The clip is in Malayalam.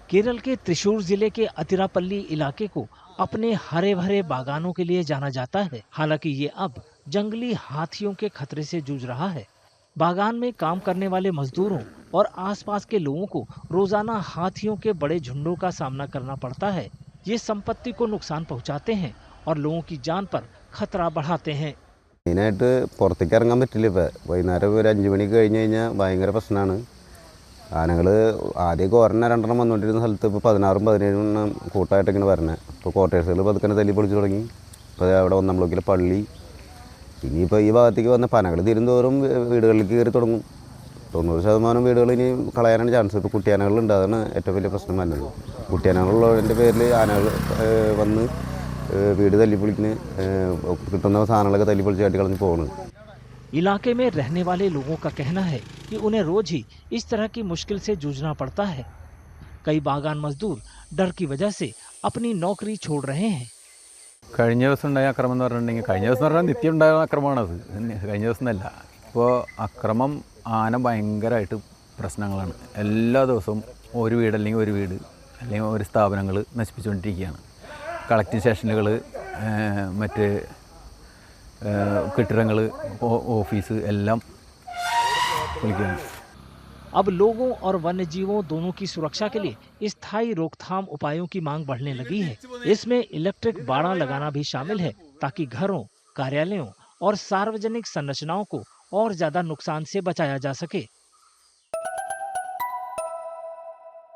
केरल के त्रिशूर जिले के अतिरापल्ली इलाके को अपने हरे भरे बागानों के लिए जाना जाता है। हालांकि ये अब जंगली हाथियों के खतरे से जूझ रहा है। बागान में काम करने वाले मजदूरों और आसपास के लोगों को रोजाना हाथियों के बड़े झुंडों का सामना करना पड़ता है। ये संपत्ति को नुकसान पहुंचाते हैं और लोगों की जान पर खतरा बढ़ाते हैं। മെയിനായിട്ട് പുറത്തേക്ക് ഇറങ്ങാൻ പറ്റില്ല. വൈകുന്നേരം ഒരു 5 മണിക്ക് കഴിഞ്ഞ് കഴിഞ്ഞാൽ ഭയങ്കര പ്രശ്നമാണ്. ആനകൾ ആദ്യമൊക്കെ ഒരെണ്ണം രണ്ടെണ്ണം വന്നുകൊണ്ടിരുന്ന സ്ഥലത്ത് ഇപ്പോൾ 16ഉം 17ഉം എണ്ണം കൂട്ടമായിട്ട് ഇങ്ങനെ വരണത്. ഇപ്പോൾ ക്വാർട്ടേഴ്സുകൾ പതുക്കെ തല്ലി പൊളിച്ച് തുടങ്ങി. ഇപ്പോൾ അവിടെ 1 ബ്ലോക്കിലെ പള്ളി, ഇനിയിപ്പോൾ ഈ ഭാഗത്തേക്ക് വന്ന പനകൾ തീരുന്തോറും വീടുകളിലേക്ക് കയറി തുടങ്ങും. 90% വീടുകൾ ഇനി കളയാനാണ് ചാൻസ്. ഇപ്പോൾ കുട്ടിയാനകളുണ്ട്, അതാണ് ഏറ്റവും വലിയ പ്രശ്നം വരുന്നത്. കുട്ടിയാനകളുള്ളതിൻ്റെ പേരിൽ ആനകൾ വന്ന് വീട് തല്ലിപ്പൊളിക്കുന്ന കിട്ടുന്ന സാധനങ്ങളൊക്കെ തല്ലിപ്പൊളിച്ച് കാട്ടി കളഞ്ഞ് പോകുന്നത്. इलाके में रहने वाले लोगों का कहना है कि उन्हें रोज ही इस तरह की मुश्किल से जूझना पड़ता है। कई बागान मजदूर डर की वजह से अपनी नौकरी छोड़ रहे हैं। കഴിഞ്ഞ ദിവസം ഉണ്ടായ അക്രമം എന്ന് പറഞ്ഞിട്ടുണ്ടെങ്കിൽ, കഴിഞ്ഞ ദിവസം എന്ന് പറഞ്ഞാൽ നിത്യം ഉണ്ടാകുന്ന അക്രമമാണത്. കഴിഞ്ഞ ദിവസം എന്നല്ല, ഇപ്പോൾ അക്രമം ആന ഭയങ്കരമായിട്ട് പ്രശ്നങ്ങളാണ്. എല്ലാ ദിവസവും ഒരു വീട് അല്ലെങ്കിൽ ഒരു സ്ഥാപനങ്ങൾ നശിപ്പിച്ചുകൊണ്ടിരിക്കുകയാണ്. കളക്ടിംഗ് സ്റ്റേഷനുകൾ, മറ്റ് കെട്ടിടങ്ങൾ, ഓഫീസ് എല്ലാം പൊളിക്കുകയാണ്. अब लोगों और वन्य जीवों दोनों की सुरक्षा के लिए स्थायी रोकथाम उपायों की मांग बढ़ने लगी है। इसमें इलेक्ट्रिक बाड़ा लगाना भी शामिल है ताकि घरों, कार्यालयों और सार्वजनिक संरचनाओं को और ज्यादा नुकसान से बचाया जा सके।